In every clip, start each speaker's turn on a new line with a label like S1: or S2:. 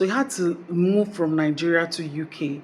S1: So he had to move from Nigeria to UK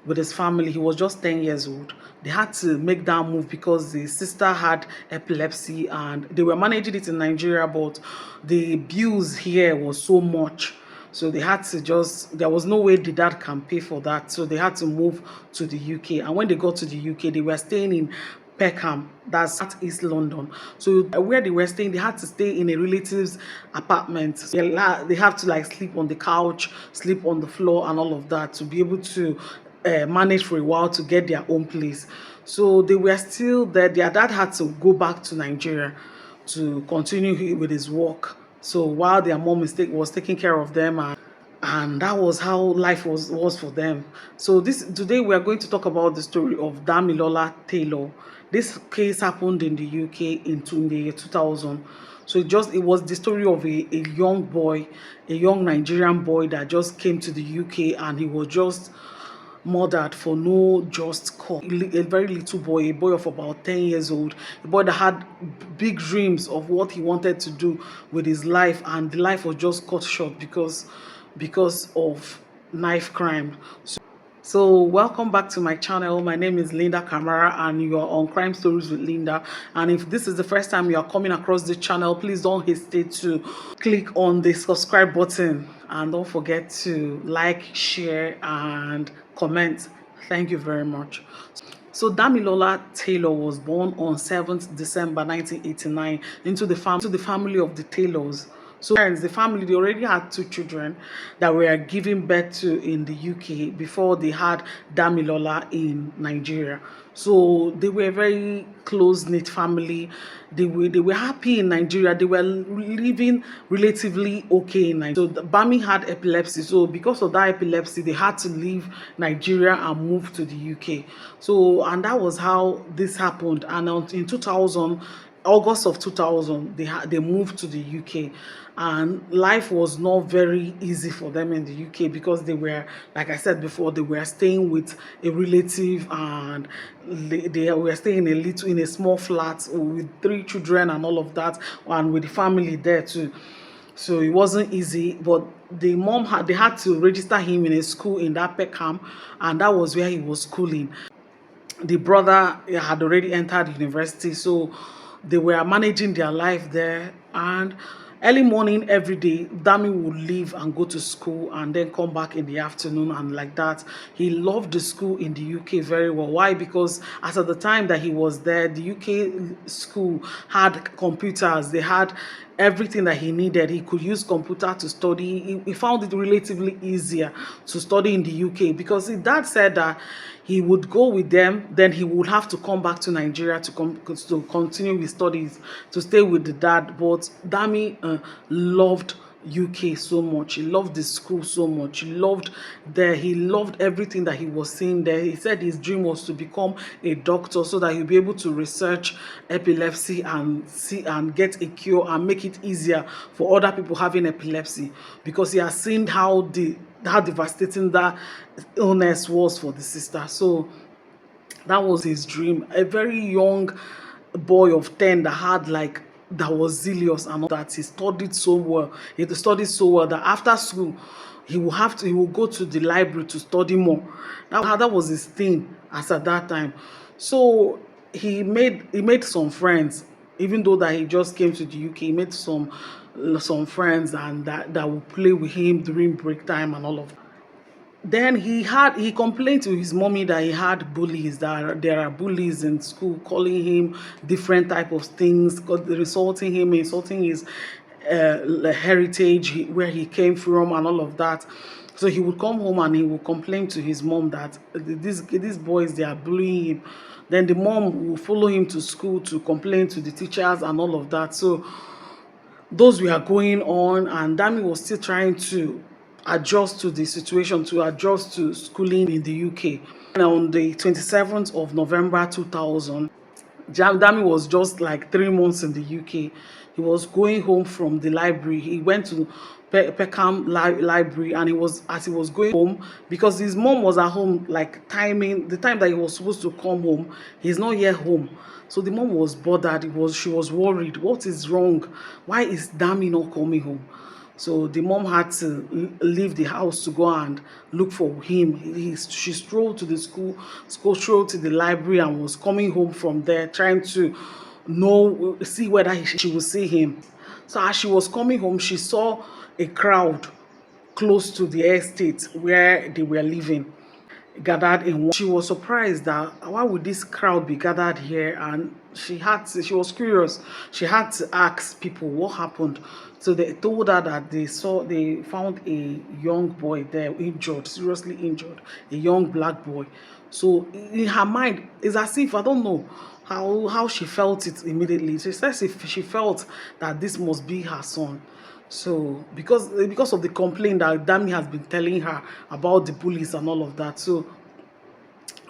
S1: with his family. He was just 10 years old. They had to make that move because the sister had epilepsy and they were managing it in Nigeria, but the bills here was so much. So they had to just, there was no way the dad can pay for that. So they had to move to the UK. And when they got to the UK, they were staying in Peckham, that's at East London. So where they were staying, they had to stay in a relative's apartment. They have to like sleep on the couch, sleep on the floor and all of that to be able to manage for a while to get their own place. So they were still there. Their dad had to go back to Nigeria to continue with his work. So while their mom was taking care of them, and that was how life was for them. So this today we are going to talk about the story of Damilola Taylor. This case happened in the UK in the year 2000. So it was the story of a young boy, a young Nigerian boy that just came to the UK and he was just murdered for no just cause. A very little boy, a boy of about 10 years old, a boy that had big dreams of what he wanted to do with his life, and the life was just cut short because of knife crime. So welcome back to my channel. My name is Linda Camara and you are on Crime Stories with Linda. And if this is the first time you are coming across the channel, please don't hesitate to click on the subscribe button and don't forget to like, share and comment. Thank you very much. So Damilola Taylor was born on 7th December 1989 into the family of the Taylors. So parents, the family, they already had two children that were given birth to in the UK before they had Damilola in Nigeria. So they were a very close-knit family. They were happy in Nigeria. They were living relatively okay in Nigeria. So Bami had epilepsy. So because of that epilepsy, they had to leave Nigeria and move to the UK. So, and that was how this happened. And in 2000, August of 2000, they moved to the UK, and life was not very easy for them in the UK because they were, like I said before, they were staying with a relative, and they were staying in a small flat with 3 children and all of that, and with the family there too. So it wasn't easy, but the mom they had to register him in a school in that Peckham, and that was where he was schooling. The brother had already entered university, so they were managing their life there. And early morning every day, Dami would leave and go to school and then come back in the afternoon, and like that. He loved the school in the UK very well. Why? Because as at the time that he was there, the UK school had computers. They had everything that he needed. He could use computer to study. He found it relatively easier to study in the UK because his dad said that he would go with them, then he would have to come back to Nigeria to continue his studies, to stay with the dad. But Dami loved UK so much. He loved the school so much. He loved everything that he was seeing there. He said his dream was to become a doctor so that he'll be able to research epilepsy and see and get a cure and make it easier for other people having epilepsy, because he has seen how devastating that illness was for the sister. So that was his dream. A very young boy of 10 that was zealous and all that. He studied so well. He studied so well that after school he will go to the library to study more. That was his thing as at that time. So he made some friends, even though that he just came to the UK. He made some friends and that would play with him during break time and all of that. Then he complained to his mommy that he had bullies, that there are bullies in school calling him different type of things, insulting his heritage, where he came from and all of that. So he would come home and he would complain to his mom that these boys, they are bullying him. Then the mom will follow him to school to complain to the teachers and all of that. So those were going on, and Dami was still trying to adjust to the situation, to adjust to schooling in the UK. And on the 27th of November 2000, Dami was just like 3 months in the UK. He was going home from the library. He went to Peckham library, and as he was going home, because his mom was at home, like timing the time that he was supposed to come home, he's not yet home. So the mom was bothered. She was worried. What is wrong? Why is Dami not coming home? So the mom had to leave the house to go and look for him. She strolled to the school, strolled to the library, and was coming home from there trying to see whether she would see him. So as she was coming home, she saw a crowd close to the estate where they were living, gathered in one. She was surprised that why would this crowd be gathered here, and she was curious. She had to ask people what happened. So they told her that they found a young boy there, injured, seriously injured, a young black boy. So in her mind, it's as if, I don't know how she felt it immediately. She says if she felt that this must be her son. So because of the complaint that Dami has been telling her about the police and all of that, so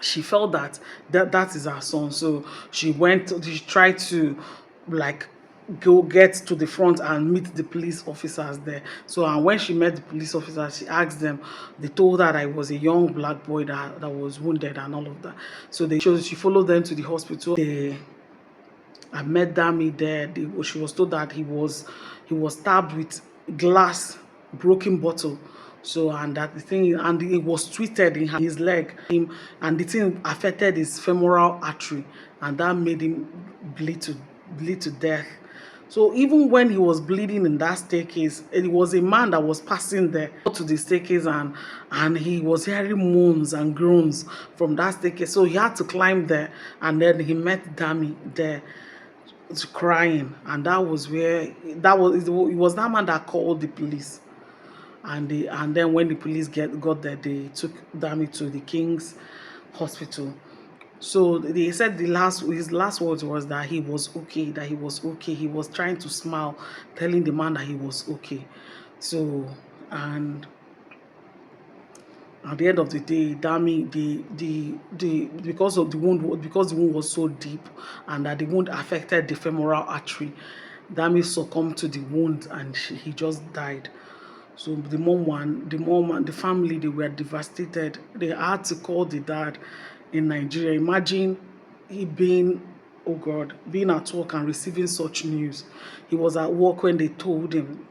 S1: she felt that is her son. So she tried to, like, go get to the front and meet the police officers there. So and when she met the police officers, she asked them. They told her that it was a young black boy that was wounded and all of that. So she followed them to the hospital. I met Dami there. She was told that he was stabbed with glass, broken bottle. So and that the thing, and it was twisted in his leg, and the thing affected his femoral artery, and that made him bleed to death. So even when he was bleeding in that staircase, it was a man that was passing there to the staircase, and he was hearing moans and groans from that staircase. So he had to climb there, and then he met Dami there crying, and that was where it was that man that called the police. And then when the police got there, they took Dami to the King's Hospital. So they said his last words was that he was okay, that he was okay. He was trying to smile, telling the man that he was okay. So, and at the end of the day, Dami, because the wound was so deep, and that the wound affected the femoral artery, Dami succumbed to the wound, and he just died. So the mom and the family, they were devastated. They had to call the dad in Nigeria. Imagine he being, oh God, being at work and receiving such news. He was at work when they told him.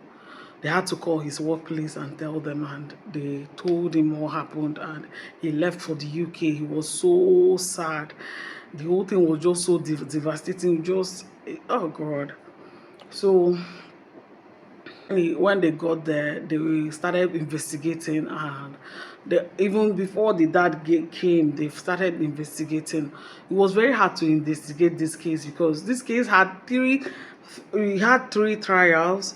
S1: They had to call his workplace and tell them, and they told him what happened, and he left for the UK. He was so sad. The whole thing was just so devastating. Just, oh God. So when they got there, they started investigating, and even before the dad came, they started investigating. It was very hard to investigate this case because this case had three trials.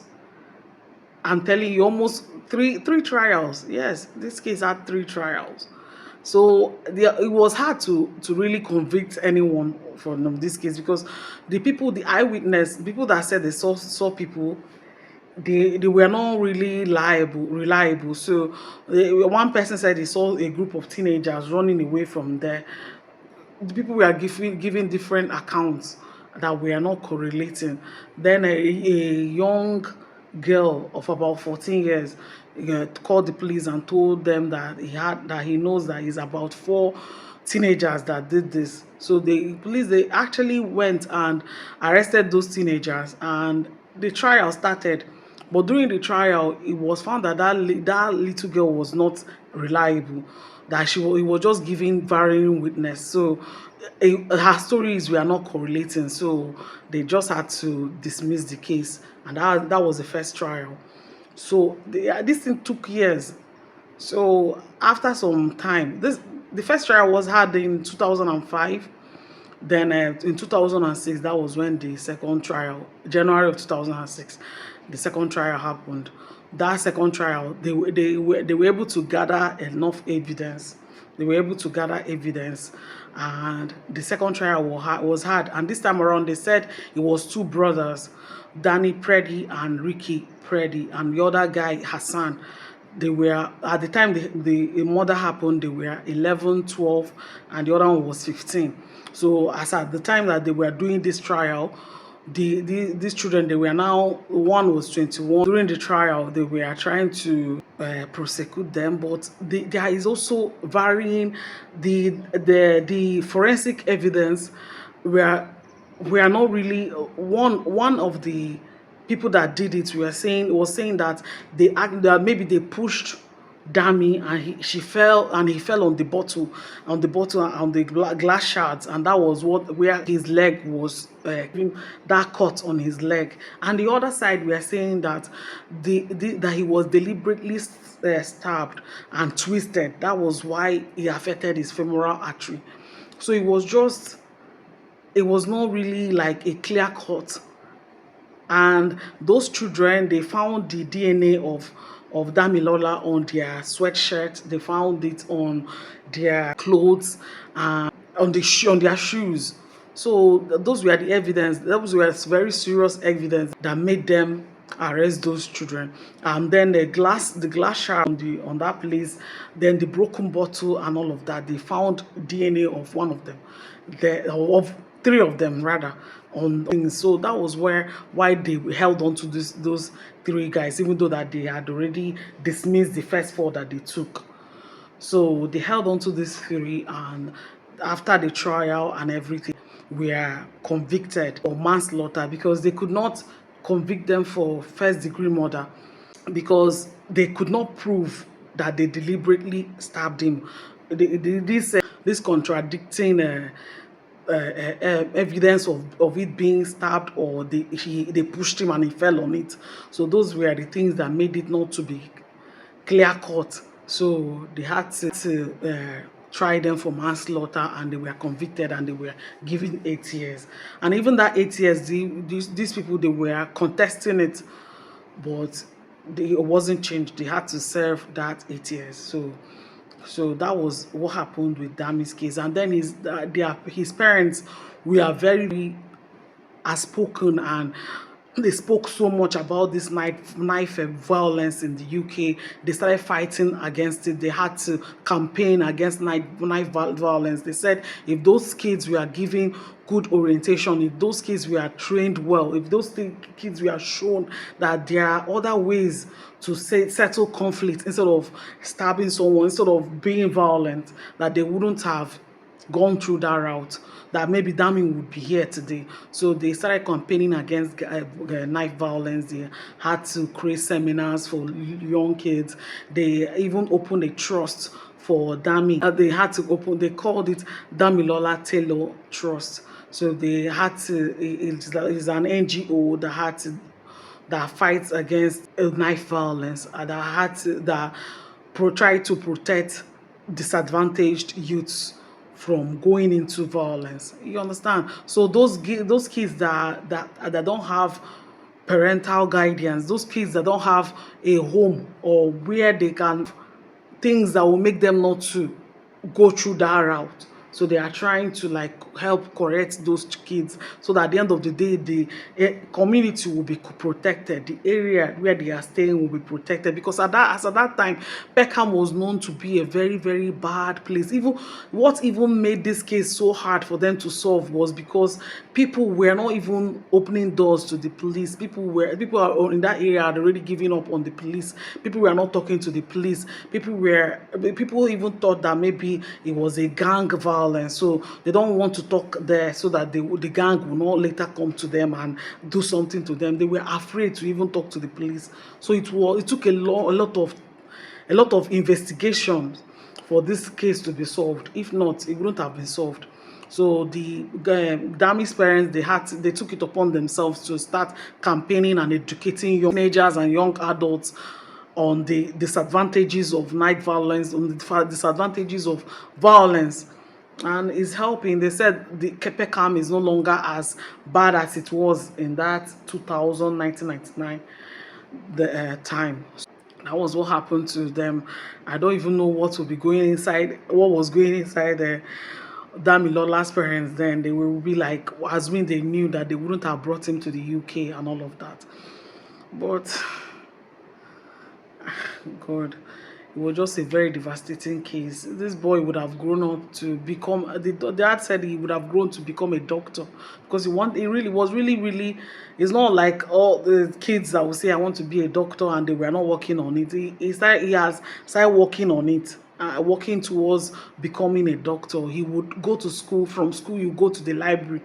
S1: I'm telling you, almost three trials. Yes, this case had three trials. So it was hard to really convict anyone from this case because the eyewitness, people that said they saw people, they were not really reliable. So one person said he saw a group of teenagers running away from there. The people were giving different accounts that were not correlating. Then a young girl of about 14 years called the police and told them that he knows that it's about 4 teenagers that did this. So the police, they actually went and arrested those teenagers, and the trial started. But during the trial, it was found that that little girl was not reliable, that it was just giving varying witness. So her stories were not correlating. So they just had to dismiss the case, and that was the first trial. So this thing took years. So after some time, the first trial was had in 2005. Then in 2006, that was when the second trial, January of 2006, the second trial happened. That second trial, they were able to gather enough evidence. They were able to gather evidence, and the second trial was had. And this time around, they said it was 2 brothers, Danny Preddy and Ricky Preddy, and the other guy, Hassan. They were, at the time the murder happened, they were 11, 12, and the other one was 15. So as at the time that they were doing this trial, these children, they were now, one was 21. During the trial, they were trying to prosecute them, but there is also varying the forensic evidence were not really one of the people that did it were saying, was saying that that maybe they pushed Dami, and she fell, and he fell on the bottle, on the glass shards, and that was what where his leg was, that cut on his leg. And the other side were saying that that he was deliberately stabbed and twisted. That was why he affected his femoral artery. So it was not really like a clear cut. And those children, they found the DNA of Damilola on their sweatshirt. They found it on their clothes, and on their shoes. So those were the evidence. Those were very serious evidence that made them arrest those children. And then the glass shard on that place, then the broken bottle and all of that. They found DNA of one of them, of three of them rather, on things. So that was why they held on to those three guys, even though that they had already dismissed the first four that they took. So they held on to these three, and after the trial and everything, were convicted of manslaughter, because they could not convict them for first-degree murder because they could not prove that they deliberately stabbed him. This contradicting evidence of it being stabbed, or they pushed him and he fell on it. So those were the things that made it not to be clear cut. So they had to try them for manslaughter, and they were convicted, and they were given 8 years. And even that 8 years, these people, they were contesting it, but it wasn't changed. They had to serve that 8 years. So that was what happened with Dami's case. And then his parents were very outspoken, and they spoke so much about this knife violence in the UK. They started fighting against it. They had to campaign against knife violence. They said if those kids were given good orientation, if those kids were trained well, if those kids were shown that there are other ways to settle conflict instead of stabbing someone, instead of being violent, that they wouldn't have gone through that route, that maybe Dami would be here today. So they started campaigning against knife violence. They had to create seminars for young kids. They even opened a trust for Dami. They called it Damilola Taylor Trust. So they had to, it's an NGO that fights against knife violence, and that try to protect disadvantaged youths from going into violence. You understand? So those kids that don't have parental guidance, those kids that don't have a home or where they can, things that will make them not to go through that route. So they are trying to like help correct those kids, so that at the end of the day, the community will be protected. The area where they are staying will be protected, because at that time, Peckham was known to be a very, very bad place. Even what even made this case so hard for them to solve was because people were not even opening doors to the police. People in that area had already given up on the police. People were not talking to the police. People even thought that maybe it was a gang violence. So they don't want to talk there, so that the gang will not later come to them and do something to them. They were afraid to even talk to the police. So it took a lot of investigation for this case to be solved. If not, it wouldn't have been solved. So the Dami's parents, they took it upon themselves to start campaigning and educating young teenagers and young adults on the disadvantages of knife violence, on the disadvantages of violence. And it's helping. They said the Peckham is no longer as bad as it was in that 1999 time. That was what happened to them. I don't even know what was going inside Damilola's parents. Then they will be like, as when they knew that they wouldn't have brought him to the UK and all of that. But God, it was just a very devastating case. This boy would have grown up to become, the dad said he would have grown to become a doctor, because he really was really, it's not like all the kids that will say I want to be a doctor and they were not working on it. He has started working on it, working towards becoming a doctor. He would go to school. From school you go to the library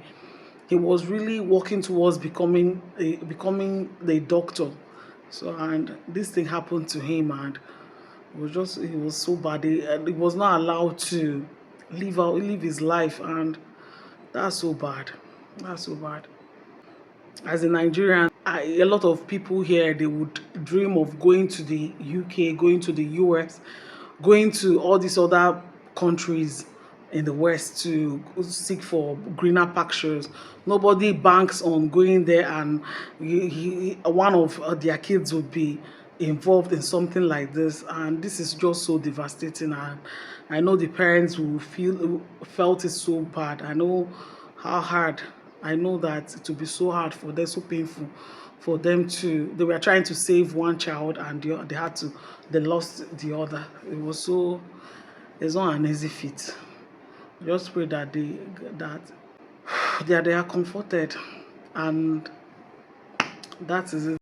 S1: he was really working towards becoming the doctor. So, and this thing happened to him, and it was so bad. He was not allowed to live his life, and that's so bad. That's so bad. As a Nigerian, a lot of people here, they would dream of going to the UK, going to the US, going to all these other countries in the West to seek for greener pastures. Nobody banks on going there, and one of their kids would be involved in something like this, and this is just so devastating. And I know the parents will felt it so bad. I know how hard. I know that it will be so hard for them, so painful for them to. They were trying to save one child, and they lost the other. It's not an easy feat. Just pray that they are comforted, and that is it.